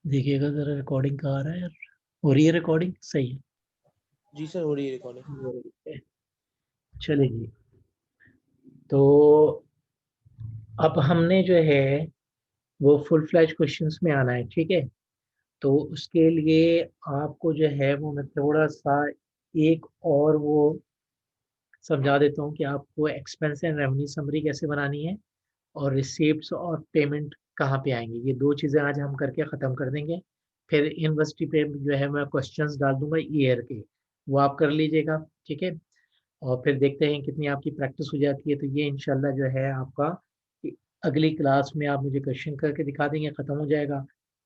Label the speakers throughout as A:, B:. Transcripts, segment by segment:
A: देखिएगा जरा रिकॉर्डिंग कहाँ आ रहा है यार। हो रही है रिकॉर्डिंग? सही है।
B: जी सर, हो रही है रिकॉर्डिंग।
A: हो रही है। चलेगी। तो अब हमने जो है वो फुल फ्लैश क्वेश्चंस में आना है, ठीक है। तो उसके लिए आपको जो है वो मैं थोड़ा सा एक और वो समझा देता हूँ कि आपको एक्सपेंस एंड रेवेन्यू समरी कैसे बनानी है और रिसीप्ट्स और पेमेंट कहाँ पे आएंगे। ये दो चीज़ें आज हम करके ख़त्म कर देंगे। फिर यूनिवर्सिटी पे जो है मैं क्वेश्चंस डाल दूंगा ईयर के, वो आप कर लीजिएगा, ठीक है। और फिर देखते हैं कितनी आपकी प्रैक्टिस हो जाती है। तो ये इंशाल्लाह जो है आपका अगली क्लास में आप मुझे क्वेश्चन करके दिखा देंगे, ख़त्म हो जाएगा।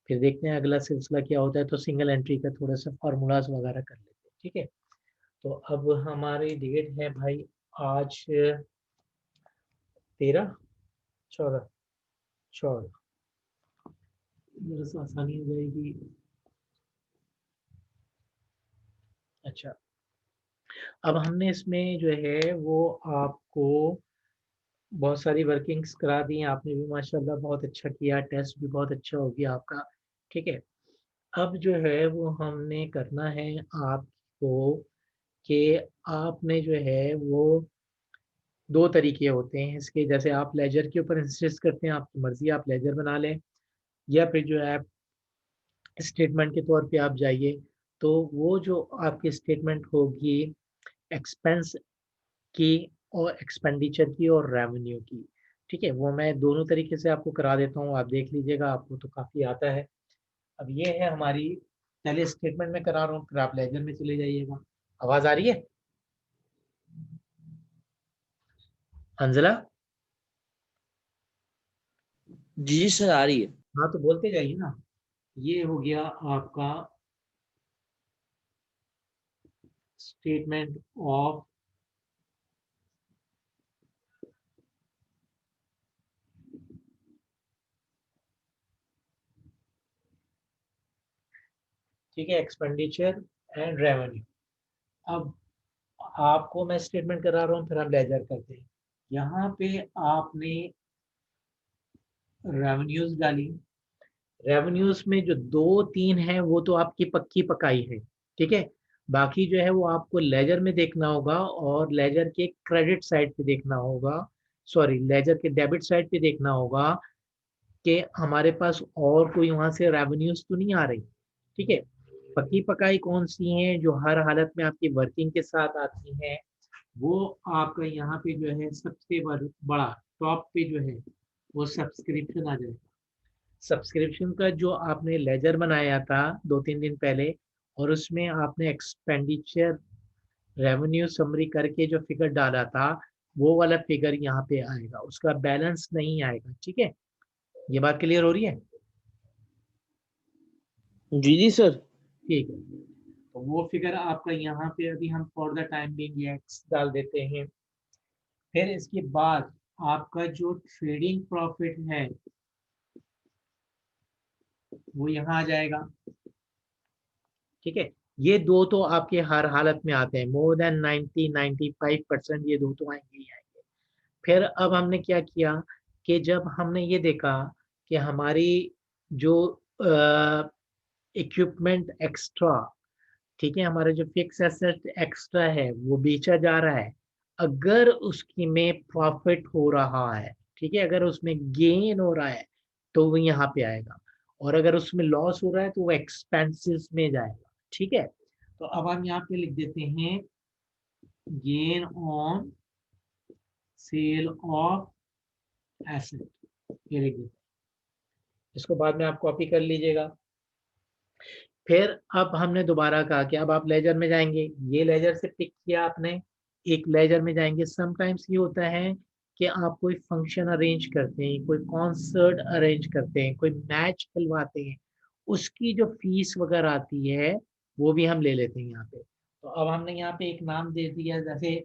A: फिर देखते हैं अगला सिलसिला क्या होता है। तो सिंगल एंट्री का थोड़ा सा फार्मूलाज वगैरह कर लेते हैं, ठीक है। तो अब हमारी डेट है भाई आज 13, 14, 14। मेरे से आसानी हो जाएगी। अच्छा, अब हमने इसमें जो है वो आपको बहुत सारी वर्किंग्स करा दी हैं। आपने भी माशाल्लाह बहुत अच्छा किया, टेस्ट भी बहुत अच्छा हो गया आपका, ठीक है। अब जो है वो हमने करना है आपको कि आपने जो है वो दो तरीके होते हैं इसके। जैसे आप लेजर के ऊपर इंसिस्ट करते हैं, आपकी मर्जी, आप लेजर बना लें, या फिर जो है स्टेटमेंट के तौर पे आप जाइए। तो वो जो आपकी स्टेटमेंट होगी एक्सपेंस की और एक्सपेंडिचर की और रेवेन्यू की, ठीक है, वो मैं दोनों तरीके से आपको करा देता हूँ। आप देख लीजिएगा, आपको तो काफ़ी आता है। अब ये है हमारी पहले स्टेटमेंट में करा रहा हूँ, फिर आप लेजर में चले जाइएगा। आवाज़ आ रही है हंजला?
B: जी जी सर, आ रही है।
A: हाँ तो बोलते जाइए ना। ये हो गया आपका स्टेटमेंट ऑफ ठीक है एक्सपेंडिचर एंड रेवेन्यू। अब आपको मैं स्टेटमेंट करा रहा हूँ, फिर आप लेजर करते हैं। यहाँ पे आपने रेवेन्यूज डाली। रेवेन्यूज में जो दो तीन है वो तो आपकी पक्की पकाई है, ठीक है। बाकी जो है वो आपको लेजर में देखना होगा और लेजर के क्रेडिट साइड पे देखना होगा, सॉरी लेजर के डेबिट साइड पे देखना होगा कि हमारे पास और कोई वहां से रेवेन्यूज तो नहीं आ रही, ठीक है। पक्की पकाई कौन सी हैं जो हर हालत में आपकी वर्किंग के साथ आती हैं, वो आपका यहाँ पे जो है सबसे बड़ा टॉप पे जो है वो सब्सक्रिप्शन आ जाएगा। सब्सक्रिप्शन का जो आपने लेजर बनाया था 2-3 दिन पहले, और उसमें आपने एक्सपेंडिचर रेवेन्यू समरी करके जो फिगर डाला था, वो वाला फिगर यहाँ पे आएगा, उसका बैलेंस नहीं आएगा, ठीक है। ये बात क्लियर हो रही है?
B: जी जी सर।
A: ठीक है। तो वो फिगर आपका यहाँ पे अभी हम for the time being x डाल देते हैं। फिर इसके बाद आपका जो ट्रेडिंग प्रॉफिट है वो यहाँ आ जाएगा, ठीक है। ये दो तो आपके हर हालत में आते हैं, मोर देन 90-95% ये दो तो आएंगे ही आएंगे। फिर अब हमने क्या किया कि जब हमने ये देखा कि हमारी जो इक्विपमेंट एक्स्ट्रा, ठीक है, हमारा जो फिक्स एसेट एक्स्ट्रा है वो बेचा जा रहा है, अगर उसकी में प्रॉफिट हो रहा है, ठीक है, अगर उसमें गेन हो रहा है तो वो यहाँ पे आएगा, और अगर उसमें लॉस हो रहा है तो वो एक्सपेंसेस में जाएगा, ठीक है। तो अब हम यहाँ पे लिख देते हैं gain on sale of asset, ये लिख देते हैं। इसको बाद में आप कॉपी कर लीजिएगा। फिर अब हमने दोबारा कहा कि अब आप लेजर में जाएंगे, ये लेजर से पिक किया आपने, एक लेजर में जाएंगे। समटाइम्स ये होता है कि आप कोई फंक्शन अरेंज करते हैं, कोई कॉन्सर्ट अरेंज करते हैं, कोई मैच खिलवाते हैं, उसकी जो फीस वगैरह आती है वो भी हम ले लेते हैं यहाँ पे। तो अब हमने यहाँ पे एक नाम दे दिया, जैसे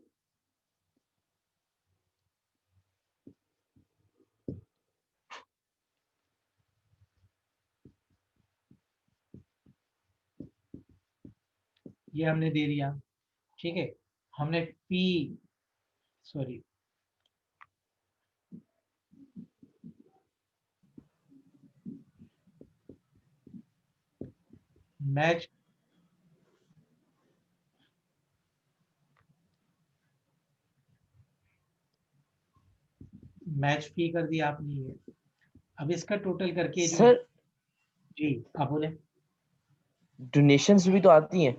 A: ये हमने दे दिया, ठीक है। हमने पी, सॉरी, मैच मैच फी कर दिया आपने ये। अब इसका टोटल करके जो है,
B: सर
A: जी आप बोले।
B: डोनेशंस भी तो आती हैं।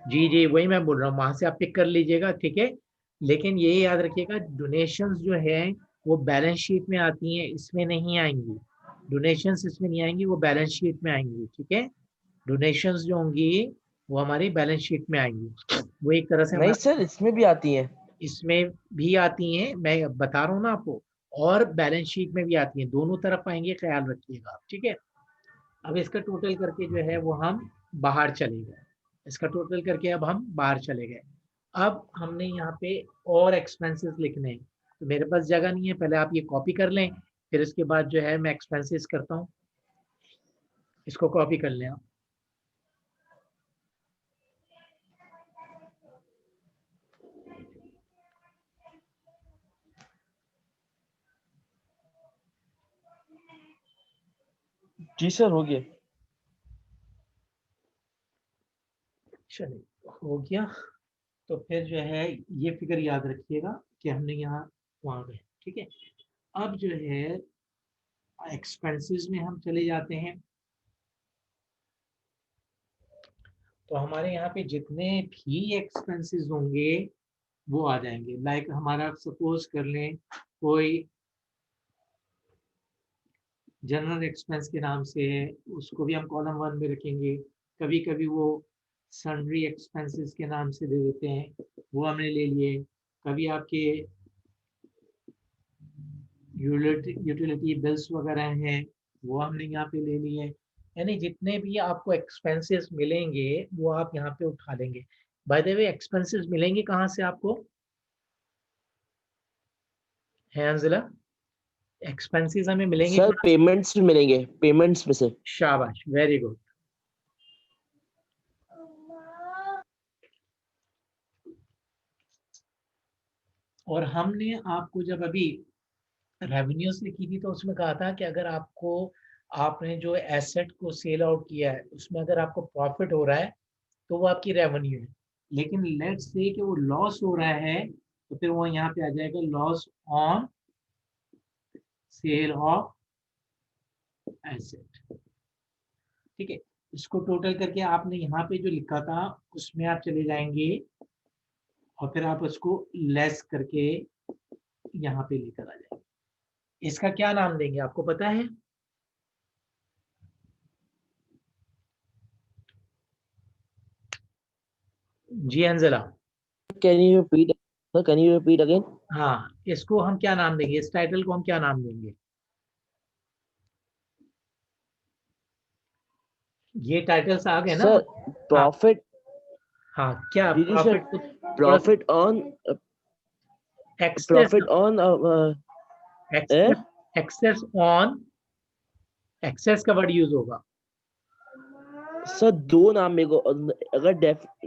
A: जी जी वही मैं बोल रहा हूँ, वहां से आप पिक कर लीजिएगा, ठीक है। लेकिन ये याद रखिएगा, डोनेशंस जो है वो बैलेंस शीट में आती हैं, इसमें नहीं आएंगी। डोनेशंस इसमें नहीं आएंगी, वो बैलेंस शीट में आएंगी, ठीक है। डोनेशंस जो होंगी वो हमारी बैलेंस शीट में आएंगी। वो एक तरह से
B: नहीं
A: हमारा,
B: सर, इसमें भी आती हैं।
A: इसमें भी आती हैं, मैं बता रहा हूँ ना आपको, और बैलेंस शीट में भी आती हैं, दोनों तरफ आएंगे, ख्याल रखिएगा आप, ठीक है। अब इसका टोटल करके जो है वो हम बाहर चले गए। इसका टोटल करके अब हम बाहर चले गए। अब हमने यहाँ पे और एक्सपेंसेस लिखने हैं, तो मेरे पास जगह नहीं है, पहले आप ये कॉपी कर लें, फिर इसके बाद जो है मैं एक्सपेंसेस करता हूँ। इसको कॉपी कर लें आप।
B: जी सर, हो गया।
A: चलिए हो गया। तो फिर जो है ये फिगर याद रखिएगा कि हमने यहाँ वहाँ गए, ठीक है। अब जो है एक्सपेंसेस में हम चले जाते हैं, तो हमारे यहाँ पे जितने भी एक्सपेंसेस होंगे वो आ जाएंगे। लाइक हमारा सपोज कर लें कोई जनरल एक्सपेंस के नाम से है, उसको भी हम कॉलम 1 में रखेंगे। कभी कभी वो सन्ड्री एक्सपेंसेस के नाम से दे देते हैं, वो हमने ले लिए। कभी आपके यूटिलिटी बिल्स वगैरह हैं, वो हमने यहाँ पे ले लिए। यानी जितने भी आपको एक्सपेंसेस मिलेंगे वो आप यहाँ पे उठा लेंगे। बाय द वे एक्सपेंसेस मिलेंगे कहाँ से आपको, है अंजिला? एक्सपेंसेस हमें मिलेंगे
B: सर
A: कहाँ से?
B: पेमेंट्स भी मिलेंगे, पेमेंट्स में से।
A: शाबाश, वेरी गुड। और हमने आपको जब अभी रेवेन्यूज लिखी थी तो उसमें कहा था कि अगर आपको, आपने जो एसेट को सेल आउट किया है उसमें अगर आपको प्रॉफिट हो रहा है तो वो आपकी रेवेन्यू है। लेकिन लेट्स से कि वो लॉस हो रहा है, तो फिर वो यहाँ पे आ जाएगा loss on sale of asset, ठीक है। इसको टोटल करके आपने यहाँ पे जो लिखा था उसमें आप चले जाएंगे और फिर आप उसको लेस करके यहाँ पे लेकर आ जाएंगे। इसका क्या नाम देंगे आपको पता है? जी Anjala.
B: Can you repeat? Sir can you repeat again?
A: हाँ, इसको हम क्या नाम देंगे, इस टाइटल को हम क्या नाम देंगे? ये टाइटल्स आ गए ना?
B: सर
A: हाँ
B: प्रॉफिट।
A: हाँ, क्या
B: जी जी सर,
A: प्रॉफिट को थोड़ा सा
B: profit on,
A: excess,
B: profit on
A: excess, excess on, excess का वर्ड यूज होगा।
B: सर दो नाम मेरे को।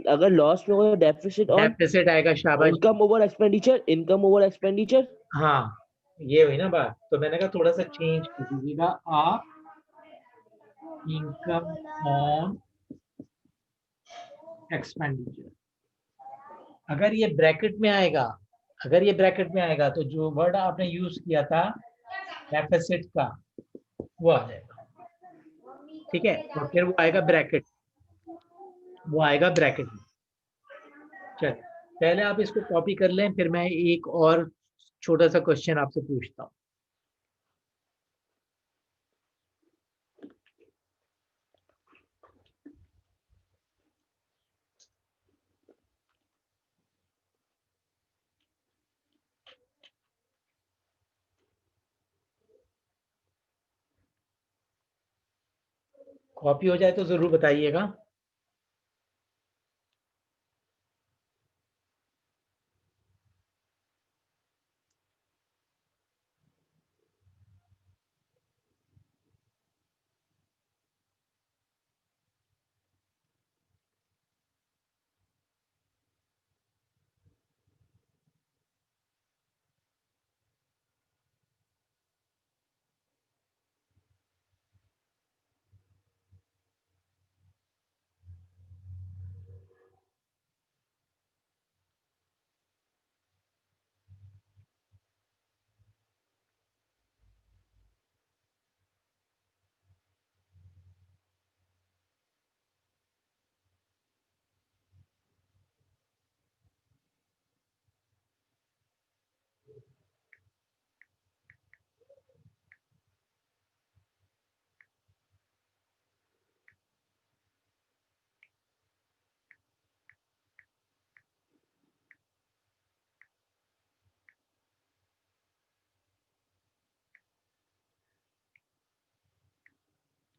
B: अगर लॉस में हो तो डेफिसिट ऑन
A: डेफिसिट आएगा, शाबाश।
B: Income over expenditure, income over expenditure.
A: हाँ, ये हुई ना बात, तो मैंने कहा थोड़ा सा चेंज कर दीजिएगा आप, इनकम ऑन एक्सपेंडिचर। अगर ये ब्रैकेट में आएगा, अगर ये ब्रैकेट में आएगा तो जो वर्ड आपने यूज किया था डेफिसिट का, वो आ जाएगा, ठीक है। और फिर वो आएगा ब्रैकेट, वो आएगा ब्रैकेट में। चलिए, पहले आप इसको कॉपी कर लें, फिर मैं एक और छोटा सा क्वेश्चन आपसे पूछता हूँ। कॉपी हो जाए तो जरूर बताइएगा।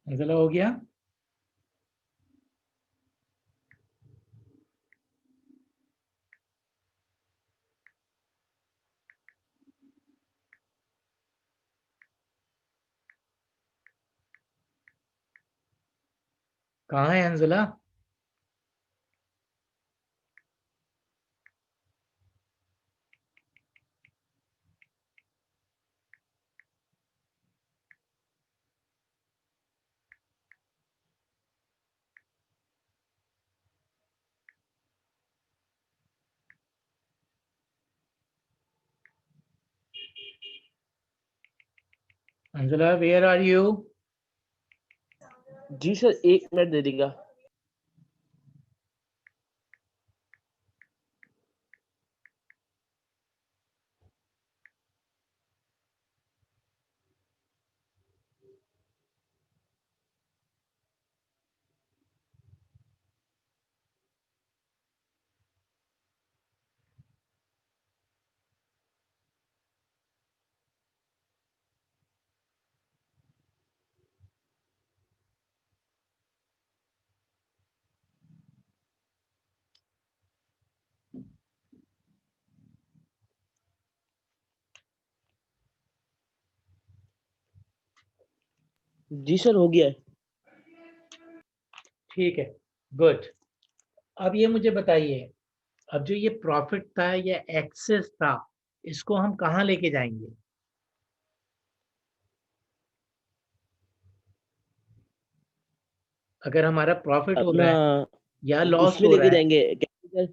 A: अंजला हो गया? कहाँ है Anjala? Anjala, where are you?
B: जी सर, 1 मिनट दे देगा। जी सर, हो गया है।
A: ठीक है, गुड। अब ये मुझे बताइए, अब जो ये प्रॉफिट था या एक्सेस था, इसको हम कहाँ लेके जाएंगे? अगर हमारा प्रॉफिट हो
B: अपना
A: रहा है या लॉस
B: उसमें
A: हो
B: लेके
A: रहा है,
B: जाएंगे कैपिटल,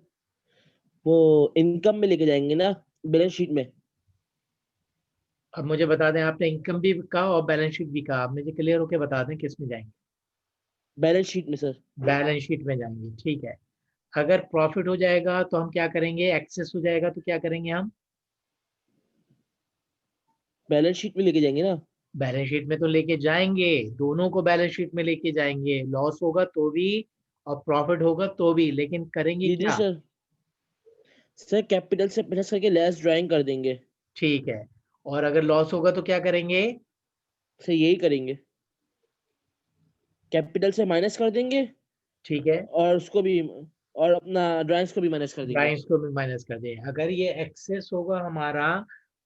B: वो इनकम में लेके जाएंगे ना, बैलेंस शीट में।
A: अब मुझे बता दें, आपने इनकम भी कहा और बैलेंस शीट भी कहा, आप मुझे क्लियर होके बता दें किस में जाएंगे?
B: बैलेंस शीट में सर।
A: बैलेंस शीट में जाएंगे, ठीक है। अगर प्रॉफिट हो जाएगा तो हम क्या करेंगे? एक्सेस हो जाएगा तो क्या करेंगे हम?
B: बैलेंस शीट में लेके जाएंगे ना।
A: बैलेंस शीट में तो लेके जाएंगे, दोनों को बैलेंस शीट में लेके जाएंगे, लॉस होगा तो भी और प्रॉफिट होगा तो भी, लेकिन करेंगे
B: जी जी
A: क्या?
B: सर। सर कैपिटल से 50 करके लेस ड्राइंग कर देंगे।
A: ठीक है। और अगर लॉस होगा तो क्या करेंगे?
B: सर यही करेंगे, कैपिटल से माइनस कर देंगे,
A: ठीक है,
B: और उसको भी, और अपना ड्राइंग्स को भी माइनस कर देंगे।
A: ड्राइंग्स को भी माइनस कर दें। अगर ये एक्सेस होगा हमारा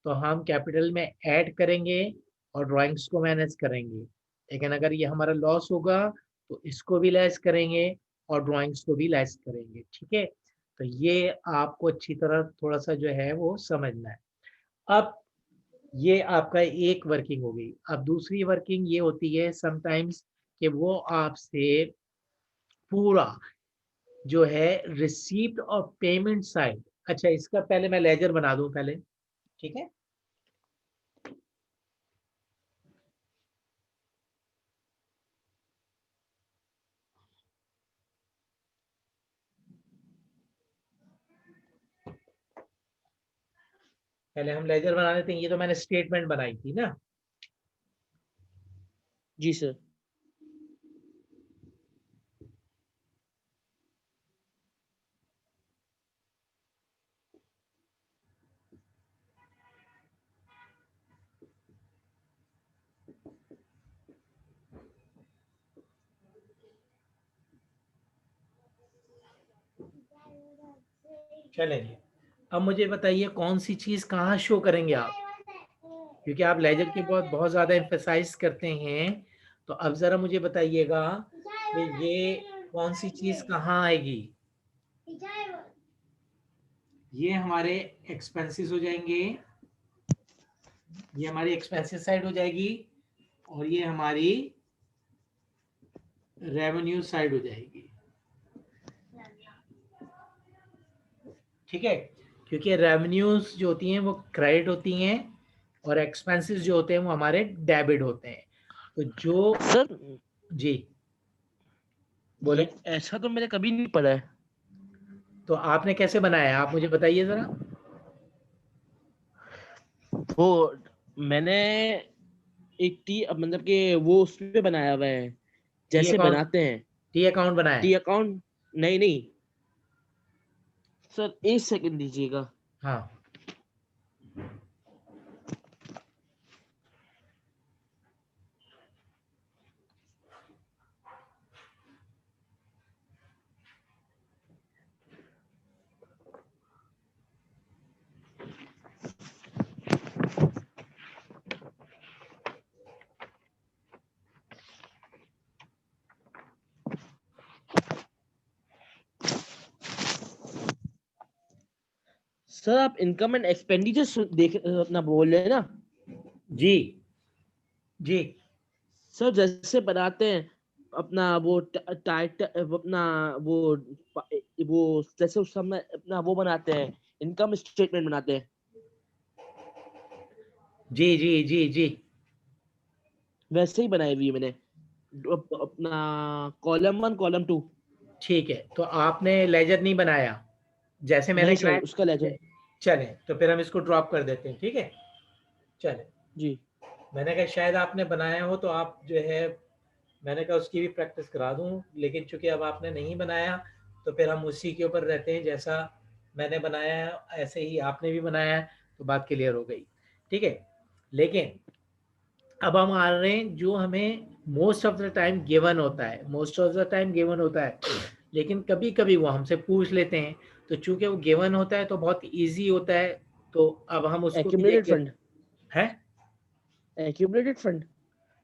A: तो हम कैपिटल में ऐड करेंगे और ड्राइंग्स को माइनस करेंगे। लेकिन अगर ये हमारा लॉस होगा तो इसको भी लेस करेंगे और ड्राइंग्स को भी लेस करेंगे, ठीक है। तो ये आपको अच्छी तरह थोड़ा सा जो है वो समझना है। अब ये आपका एक वर्किंग हो गई। अब दूसरी वर्किंग ये होती है समटाइम्स कि वो आपसे पूरा जो है रिसीप्ट और पेमेंट साइड, अच्छा इसका पहले मैं लेजर बना दूं पहले, ठीक है। पहले हम लेजर बना लेते हैं, ये तो मैंने स्टेटमेंट बनाई थी ना।
B: जी सर।
A: चलेंगे। अब मुझे बताइए कौन सी चीज कहाँ शो करेंगे आप, क्योंकि आप लेजर के बहुत बहुत ज्यादा एम्फेसाइज करते हैं। तो अब जरा मुझे बताइएगा कि ये कौन सी चीज कहाँ आएगी? ये हमारे एक्सपेंसेस हो जाएंगे, ये हमारी एक्सपेंसेस साइड हो जाएगी और ये हमारी रेवेन्यू साइड हो जाएगी, ठीक है। क्योंकि रेवेन्यूज जो होती हैं वो क्रेडिट होती हैं और एक्सपेंसेस जो होते हैं वो हमारे डेबिट होते हैं। तो जो,
B: सर
A: जी बोले,
B: ये ऐसा तो मैंने कभी नहीं पढ़ा है।
A: तो आपने कैसे बनाया है? आप मुझे बताइए जरा।
B: वो मैंने एक टी, अब मतलब कि वो उस पे बनाया हुआ है,
A: टी
B: जैसे
A: अकाउंट,
B: बनाते हैं।
A: टी अकाउंट बनाया है?
B: टी अकाउंट, नहीं नहीं सर, 1 सेकंड दीजिएगा।
A: हाँ,
B: सर आप इनकम एंड एक्सपेंडिचर देख अपना बोल रहे हैं ना?
A: जी जी
B: सर जैसे बनाते हैं अपना वो टाइटल अपना वो जैसे उस समय अपना वो बनाते हैं, इनकम स्टेटमेंट बनाते हैं,
A: जी जी जी जी।
B: वैसे ही बनाई हुई है मैंने अपना कॉलम 1 कॉलम 2।
A: ठीक है, तो आपने लेजर नहीं बनाया जैसे मैंने
B: नहीं सर,
A: क्लाइंट।
B: उसका लेजर।
A: चले तो फिर हम इसको ड्रॉप कर देते हैं, ठीक है। चले,
B: जी
A: मैंने कहा शायद आपने बनाया हो तो आप जो है, मैंने कहा उसकी भी प्रैक्टिस करा दूं, लेकिन चूंकि अब आपने नहीं बनाया तो फिर हम उसी के ऊपर रहते हैं, जैसा मैंने बनाया है ऐसे ही आपने भी बनाया है, तो बात क्लियर हो गई, ठीक है। लेकिन अब हम आ रहे हैं जो हमें most of the time given होता है, most of the time given होता है, लेकिन कभी कभी वो हमसे पूछ लेते हैं, तो चूंकि वो गिवन होता है तो बहुत इजी होता है, तो अब हम उसको भी देख
B: एक्यूमुलेटेड
A: लेते
B: फंड।
A: हैं।
B: Accumulated fund.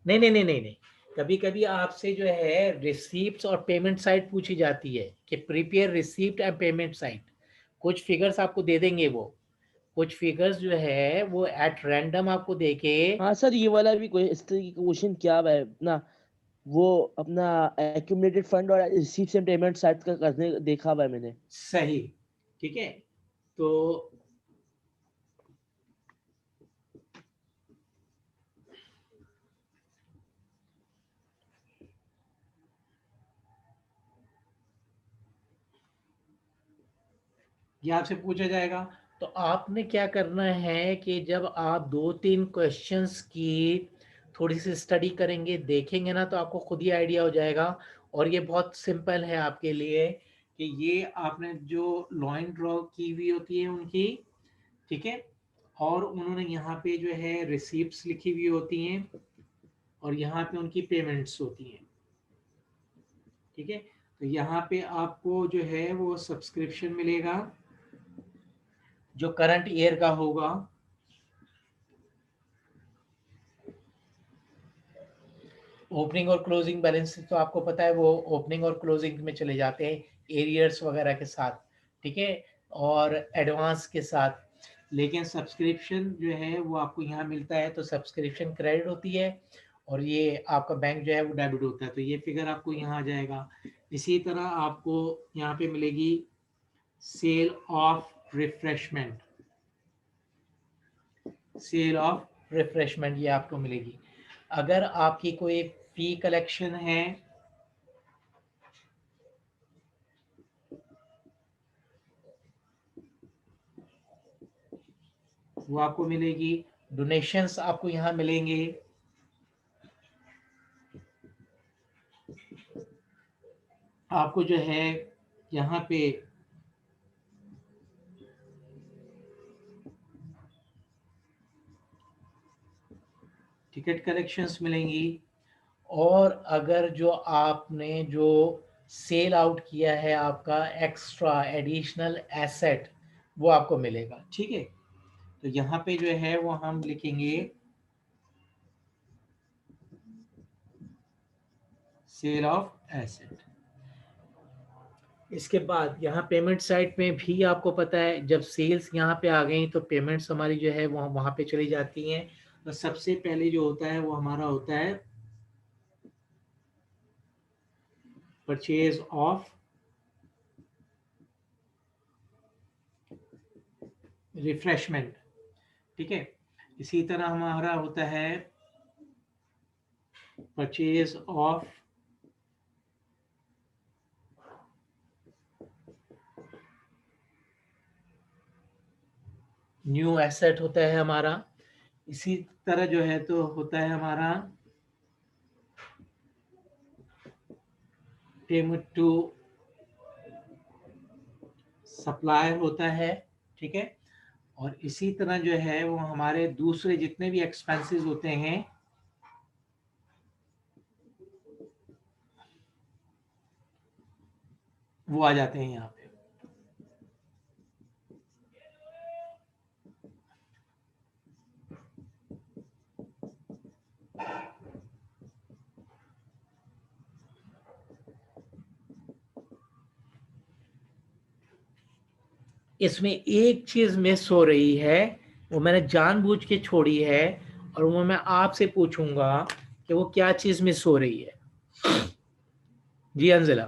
A: नहीं नहीं नहीं नहीं नहीं, कभी कभी आपसे जो है रिसीप्ट्स और पेमेंट साइड पूछी जाती है कि prepare receipt and payment side. कुछ फिगर्स आपको दे देंगे, वो कुछ फिगर्स जो है वो एट रैंडम आपको देके।
B: हाँ सर, ये वाला भी कोई इस तरह की क्वेश्चन क्या है अपना, वो अपना एक्यूमुलेटेड फंड और रिसीप्ट्स एंड पेमेंट साइड का करने देखा हुआ है मैंने।
A: सही, ठीक है। तो ये आपसे पूछा जाएगा, तो आपने क्या करना है कि जब आप दो तीन क्वेश्चंस की थोड़ी सी स्टडी करेंगे, देखेंगे ना, तो आपको खुद ही आइडिया हो जाएगा। और ये बहुत सिंपल है आपके लिए कि ये आपने जो लाइन ड्रॉ की हुई होती है उनकी, ठीक है, और उन्होंने यहाँ पे जो है रिसीप्ट्स लिखी हुई होती हैं और यहाँ पे उनकी पेमेंट्स होती हैं, ठीक है। तो यहाँ पे आपको जो है वो सब्सक्रिप्शन मिलेगा जो करंट ईयर का होगा, ओपनिंग और क्लोजिंग बैलेंस तो आपको पता है वो ओपनिंग और क्लोजिंग में चले जाते हैं एरियर्स वगैरह के साथ, ठीक है, और एडवांस के साथ। लेकिन सब्सक्रिप्शन जो है वो आपको यहाँ मिलता है, तो सब्सक्रिप्शन क्रेडिट होती है और ये आपका बैंक जो है वो डेबिट होता है, तो ये फिगर आपको यहाँ आ जाएगा। इसी तरह आपको यहाँ पे मिलेगी sale of refreshment, sale of refreshment ये आपको मिलेगी। अगर आपकी कोई फी कलेक्शन है, वो आपको मिलेगी। डोनेशंस आपको यहाँ मिलेंगे, आपको जो है यहाँ पे टिकट कलेक्शंस मिलेंगी। और अगर जो आपने जो सेल आउट किया है आपका एक्स्ट्रा एडिशनल एसेट, वो आपको मिलेगा, ठीक है। तो यहाँ पे जो है वो हम लिखेंगे सेल ऑफ एसेट। इसके बाद यहाँ पेमेंट साइड में भी आपको पता है जब सेल्स यहाँ पे आ गई तो पेमेंट्स हमारी जो है वो वहाँ पे चली जाती हैं। तो सबसे पहले जो होता है वो हमारा होता है परचेज ऑफ रिफ्रेशमेंट, ठीक है। इसी तरह हमारा होता है परचेज ऑफ न्यू एसेट होता है हमारा। इसी तरह जो है तो होता है हमारा पेमेंट टू सप्लायर होता है, ठीक है। और इसी तरह जो है वो हमारे दूसरे जितने भी एक्सपेंसेस होते हैं वो आ जाते हैं यहाँ पे। इसमें एक चीज मिस हो रही है, वो मैंने जानबूझ के छोड़ी है, और वो मैं आपसे पूछूंगा कि वो क्या चीज मिस हो रही है। जी Anjila.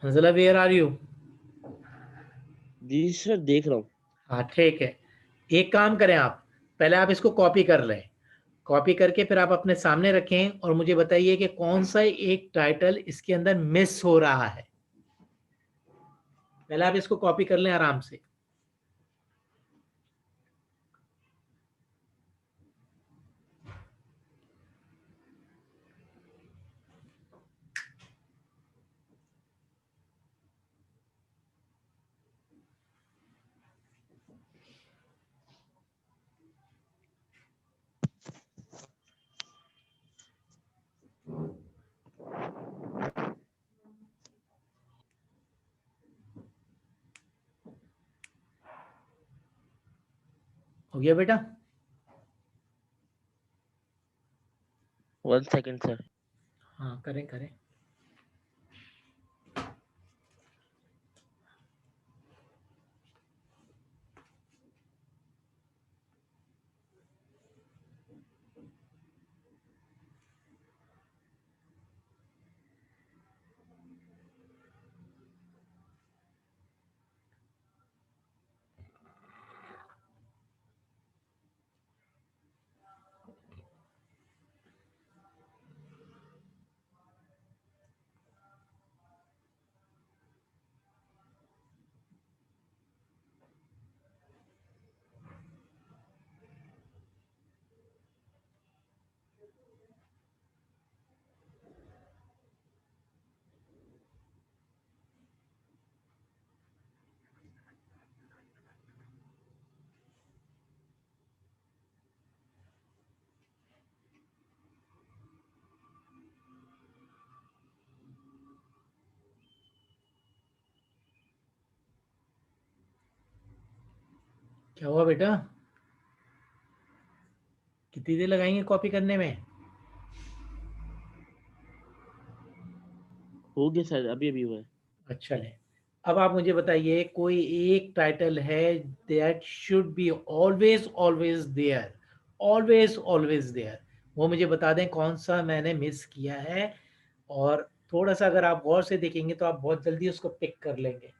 A: Anjila, where are you?
B: जी सर देख रहा हूँ।
A: हाँ ठीक है। एक काम करें, आप पहले आप इसको कॉपी कर लें। कॉपी करके फिर आप अपने सामने रखें और मुझे बताइए कि कौन सा एक टाइटल इसके अंदर मिस हो रहा है। पहले आप इसको कॉपी कर लें आराम से। हो गया बेटा?
B: 1 सेकंड सर।
A: हाँ करें करें। क्या हुआ बेटा? कितनी देर लगाएंगे कॉपी करने में?
B: हो गया सर, अभी अभी हुआ है।
A: अच्छा ले। अब आप मुझे बताइए, कोई एक टाइटल है that should be always always there, always always there, वो मुझे बता दें कौन सा मैंने मिस किया है। और थोड़ा सा अगर आप गौर से देखेंगे तो आप बहुत जल्दी उसको पिक कर लेंगे।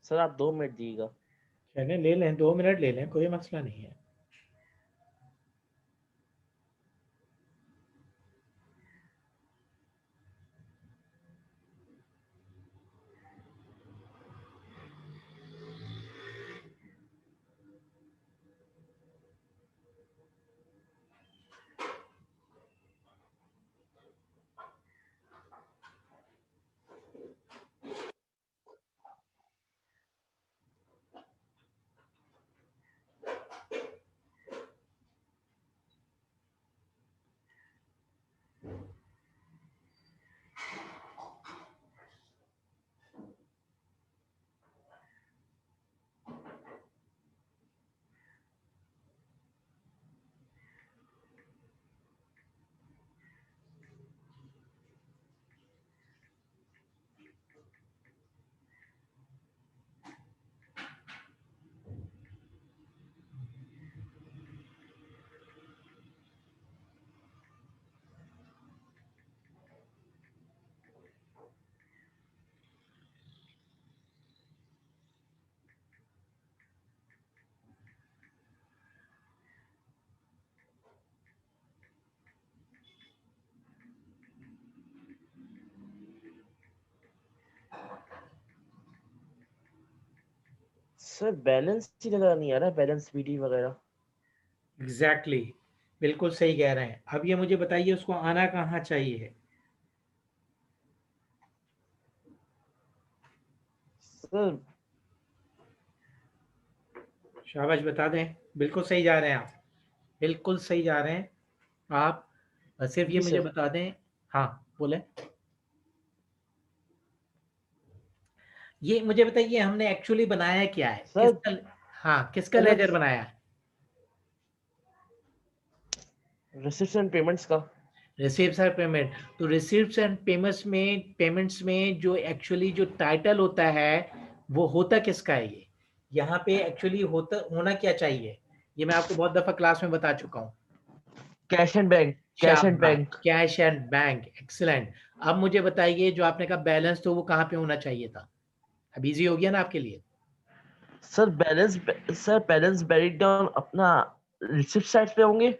B: सर आप 2 मिनट दीजिएगा।
A: चलें, ले लें, 2 मिनट ले लें, कोई मसला नहीं है।
B: सर बैलेंस ही नजर नहीं आ रहा, बैलेंस वीडी वगैरह।
A: एग्जैक्टली exactly, बिल्कुल सही कह रहे हैं। अब ये मुझे बताइए उसको आना कहाँ चाहिए?
B: सर
A: शाबाश, बता दें, बिल्कुल सही जा रहे हैं आप, बिल्कुल सही जा रहे हैं आप। सिर्फ ये
B: जी
A: मुझे
B: सर।
A: बता दें। हाँ, बोले। ये मुझे बताइए, हमने एक्चुअली बनाया क्या है,
B: सर
A: किसका? हाँ, किसका
B: मतलब
A: लेजर बनाया है?
B: रिसिप्ट्स एंड पेमेंट्स का।
A: Receives and payment. तो रिसीव्स एंड पेमेंट्स में जो एक्चुअली जो टाइटल होता है, वो होता किसका है? ये यहाँ पे एक्चुअली होता होना क्या चाहिए? ये मैं आपको बहुत दफा क्लास में बता चुका हूँ।
B: Cash and bank, cash and
A: शाबाश,
B: bank.
A: Cash and bank, excellent. अब मुझे बताइए, जो आपने कहा बैलेंस, तो वो कहाँ पे होना चाहिए था? अब इजी हो गया ना आपके लिए?
B: सर बैलेंस, सर बैलेंस बेरिड डाउन अपना रिसिप्ट साइड पे होंगे।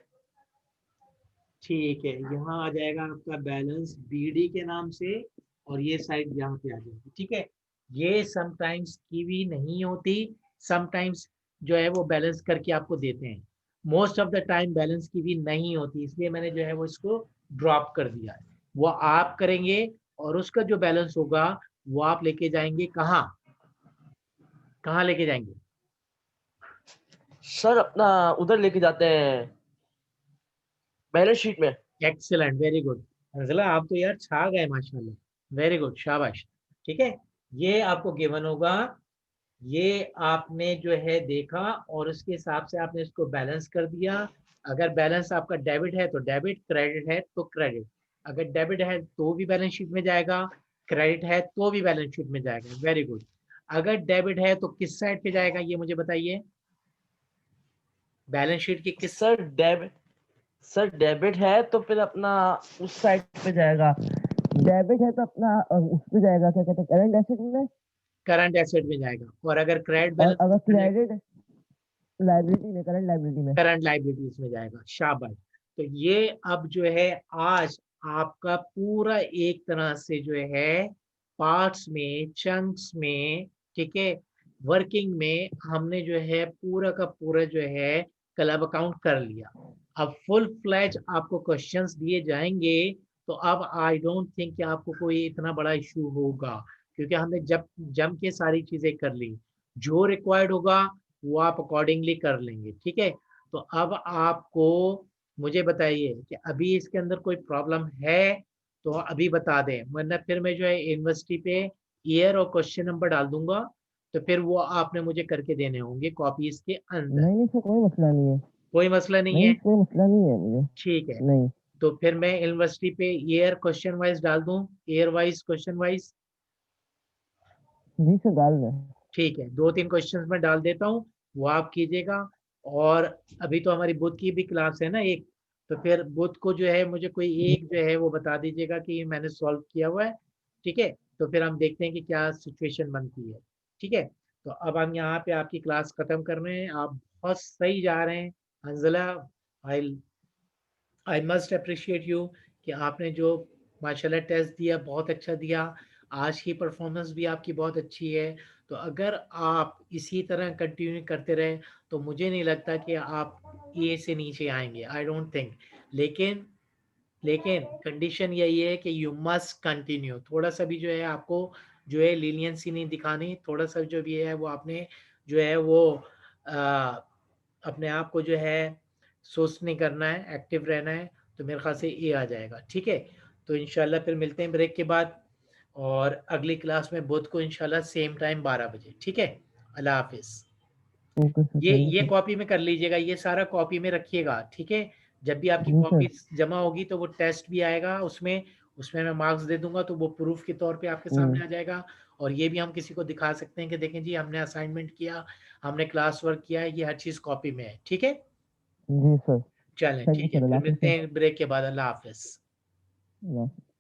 A: ठीक है, यहाँ आ जाएगा आपका बैलेंस बीडी के नाम से, और ये साइड यहाँ पे आ जाएगी। ठीक है, ये समटाइम्स कीवी नहीं होती, समटाइम्स जो है वो बैलेंस करके आपको देते हैं। Most of the time balance kiwi नहीं होती, इसलिए मैंने जो है वो इसको ड्रॉप कर दिया है। वो आप करेंगे, और उसका जो बैलेंस होगा वो आप लेके जाएंगे कहाँ? कहाँ लेके जाएंगे?
B: सर अपना उधर लेके जाते हैं बैलेंस शीट में।
A: Excellent, very good. अंजला, आप तो यार छा गए माशाल्लाह, वेरी गुड, शाबाश। ठीक है, ये आपको गिवन होगा, ये आपने जो है देखा, और उसके हिसाब से आपने इसको बैलेंस कर दिया। अगर बैलेंस आपका डेबिट है तो डेबिट, क्रेडिट है तो क्रेडिट। अगर डेबिट है तो भी बैलेंस शीट में जाएगा, क्रेडिट है तो भी बैलेंस शीट में जाएगा, वेरी गुड। अगर डेबिट है तो किस साइड पे जाएगा, ये मुझे बताइए, बैलेंस शीट की किस?
B: सर डेबिट, सर डेबिट है तो फिर अपना उस साइड पे जाएगा। डेबिट है तो अपना उस पे जाएगा, क्या कहते हैं, करंट एसेट में।
A: करंट एसेट में जाएगा। और अगर क्रेडिट
B: और
A: बैलेंस
B: अगर क्रेडिट लाइबिलिटी में, करंट लाइबिलिटी में।
A: करंट लाइबिलिटीज में जाएगा, शाबाश। तो ये अब जो है, आज आपका पूरा एक तरह से जो है पार्ट्स में, चंक्स में, ठीक है, वर्किंग में, हमने जो है पूरा का पूरा जो है क्लब अकाउंट कर लिया। अब फुल फ्लैज आपको क्वेश्चंस दिए जाएंगे, तो अब आई डोंट थिंक कि आपको कोई इतना बड़ा इशू होगा, क्योंकि हमने जब जम के सारी चीजें कर ली। जो रिक्वायर्ड होगा वो आप अकॉर्डिंगली कर लेंगे। ठीक है, तो अब आपको मुझे बताइए कि अभी इसके अंदर कोई प्रॉब्लम है तो अभी बता दें, वरना फिर मैं जो है यूनिवर्सिटी पे ईयर और क्वेश्चन नंबर डाल दूंगा, तो फिर वो आपने मुझे करके देने होंगे कॉपीज के अंदर।
B: नहीं नहीं सर, कोई मसला नहीं है।
A: कोई मसला नहीं
B: नहीं
A: है?
B: कोई मसला नहीं है मुझे।
A: ठीक है,
B: नहीं।
A: तो फिर मैं यूनिवर्सिटी पे ईयर क्वेश्चन वाइज डाल दूं, ईयर वाइज क्वेश्चन वाइज।
B: जी सर डाल में।
A: ठीक है, दो तीन क्वेश्चंस में डाल देता हूँ, वो आप कीजिएगा। और अभी तो हमारी बुध की भी क्लास है ना एक, तो फिर बुध को जो है मुझे कोई एक जो है वो बता दीजिएगा कि ये मैंने सॉल्व किया हुआ है। ठीक है, तो फिर हम देखते हैं कि क्या सिचुएशन बनती है। ठीक है, तो अब हम यहाँ पे आपकी क्लास खत्म कर रहे हैं, आप बहुत सही जा रहे हैं। अंजला, आई आई मस्ट अप्रिशिएट यू कि आपने जो माशाल्लाह टेस्ट दिया बहुत अच्छा दिया। आज की परफॉर्मेंस भी आपकी बहुत अच्छी है। तो अगर आप इसी तरह कंटिन्यू करते रहे, तो मुझे नहीं लगता कि आप ए से नीचे आएंगे, आई डोंट थिंक। लेकिन लेकिन कंडीशन यही है कि यू मस्ट कंटिन्यू। थोड़ा सा भी जो है आपको जो है लीनियंसी नहीं दिखानी, थोड़ा सा जो भी है वो आपने जो है वो आ, अपने आप को जो है सुस्त नहीं करना है, एक्टिव रहना है। तो मेरे ख्याल से ये आ जाएगा। ठीक है, तो इंशाल्लाह फिर मिलते हैं ब्रेक के बाद, और अगली क्लास में बुध को इंशाल्लाह सेम टाइम 12 बजे। ठीक है, अल्लाह हाफिज़।
B: ओके सर, थैंक
A: ये
B: यू।
A: कॉपी में कर लीजिएगा, ये सारा कॉपी में रखिएगा। ठीक है, जब भी आपकी
B: जी
A: कॉपी
B: सर।
A: जमा होगी तो वो टेस्ट भी आएगा, उसमें उसमें मैं मार्क्स दे दूंगा, तो वो प्रूफ के तौर पे आपके सामने आ जाएगा। और ये भी हम किसी को दिखा सकते हैं कि देखें जी, हमने असाइनमेंट किया, हमने क्लास वर्क किया है, ये हर चीज़ कॉपी में है। ठीक है,
B: जी सर।
A: चलें,
B: थैंक यू
A: ठीक है,
B: सर, अल्लाह
A: फिर
B: हाफिज़
A: मिलते
B: सर।
A: हैं ब्रेक के बाद। अल्लाह हाफिज़।
B: अल्लाह हाफिज़।